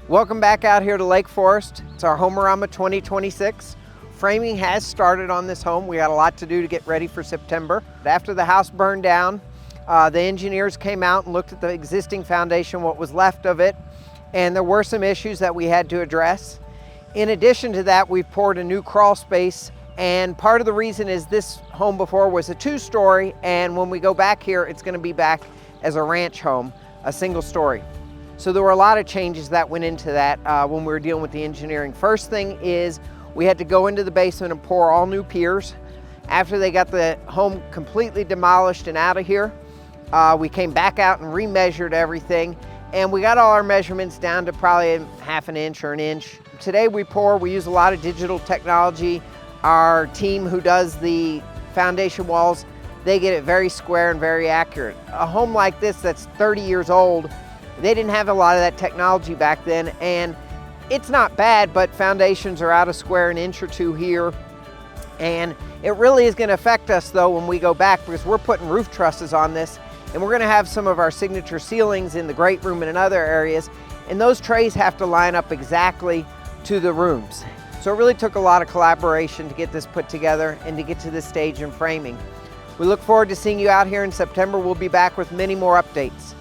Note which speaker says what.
Speaker 1: Welcome back out here to Lake Forest. It's our Homearama 2026. Framing has started on this home. We got a lot to do to get ready for September. After the house burned down, the engineers came out and looked at the existing foundation, what was left of it, and there were some issues that we had to address. In addition to that, we've poured a new crawl space, and part of the reason is this home before was a 2-story, and when we go back here, it's going to be back as a ranch home, a single story. So there were a lot of changes that went into that when we were dealing with the engineering. First thing is we had to go into the basement and pour all new piers. After they got the home completely demolished and out of here, we came back out and remeasured everything, and we got all our measurements down to probably ½ an inch or an inch. Today we use a lot of digital technology. Our team who does the foundation walls, they get it very square and very accurate. A home like this that's 30 years old, they didn't have a lot of that technology back then, and it's not bad, but foundations are out of square an inch or two here. And it really is going to affect us though when we go back, because we're putting roof trusses on this, and we're going to have some of our signature ceilings in the great room and in other areas, and those trays have to line up exactly to the rooms. So it really took a lot of collaboration to get this put together and to get to this stage in framing. We look forward to seeing you out here in September. We'll be back with many more updates.